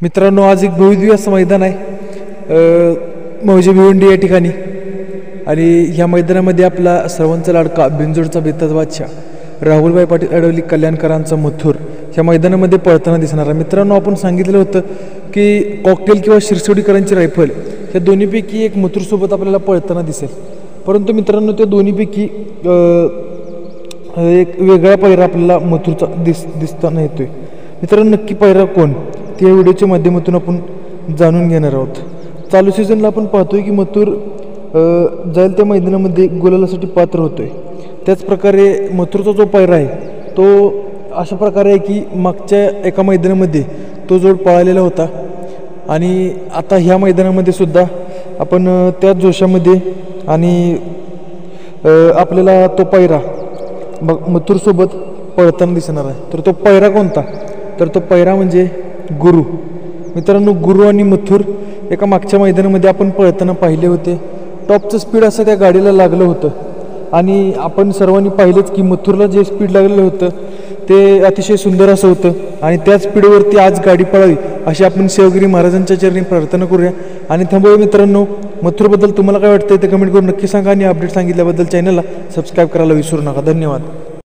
मित्रांनो, आज एक भव्यदिव्य असं मैदान आहे मौजे भिवंडी या ठिकाणी। आणि ह्या मैदानामध्ये आपला सर्वांचा लाडका बिंजोडचा बेताज बादशाह राहुलभाई पाटील अडवली कल्याणकरांचा मथुर ह्या मैदानामध्ये पळताना दिसणार आहे। मित्रांनो, आपण सांगितलं होतं की कॉकटेल किंवा शिरसोडीकरांची रायफल ह्या दोन्हीपैकी एक मथुरसोबत आपल्याला पळताना दिसेल। परंतु मित्रांनो, त्या दोन्हीपैकी एक वेगळा पैरा आपल्याला मथुरचा दिसताना येतोय। मित्रांनो, नक्की पैरा कोण ते या व्हिडिओच्या माध्यमातून आपण जाणून घेणार आहोत। चालू सीझनला आपण पाहतोय की मथुर जाईल त्या मैदानामध्ये गुलालासाठी पात्र होतोय। त्याचप्रकारे मथुरचा जो पैरा आहे तो अशा प्रकारे आहे की मागच्या एका मैदानामध्ये तो जोड पळालेला होता आणि आता ह्या मैदानामध्ये सुद्धा आपण त्याच जोशामध्ये आणि आपल्याला तो पैरा मथुरसोबत पळताना दिसणार आहे। तर तो पैरा कोणता? तर तो पैरा म्हणजे गुरु। मित्रांनो, गुरु आणि मथुर एका मागच्या मैदानामध्ये आपण पळताना पाहिले होते। टॉपचं स्पीड असं त्या गाडीला लागलं होतं आणि आपण सर्वांनी पाहिलेच की मथुरला जे स्पीड लागलेलं होतं ते अतिशय सुंदर असं होतं आणि त्याच स्पीडवरती आज गाडी पळावी अशी आपण शिवगिरी महाराजांच्या चरणी प्रार्थना करूया। आणि थांबूया मित्रांनो, मथुरबद्दल तुम्हाला काय वाटतं ते कमेंट करून नक्की सांगा आणि अपडेट सांगितल्याबद्दल चॅनलला सबस्क्राईब करायला विसरू नका। धन्यवाद।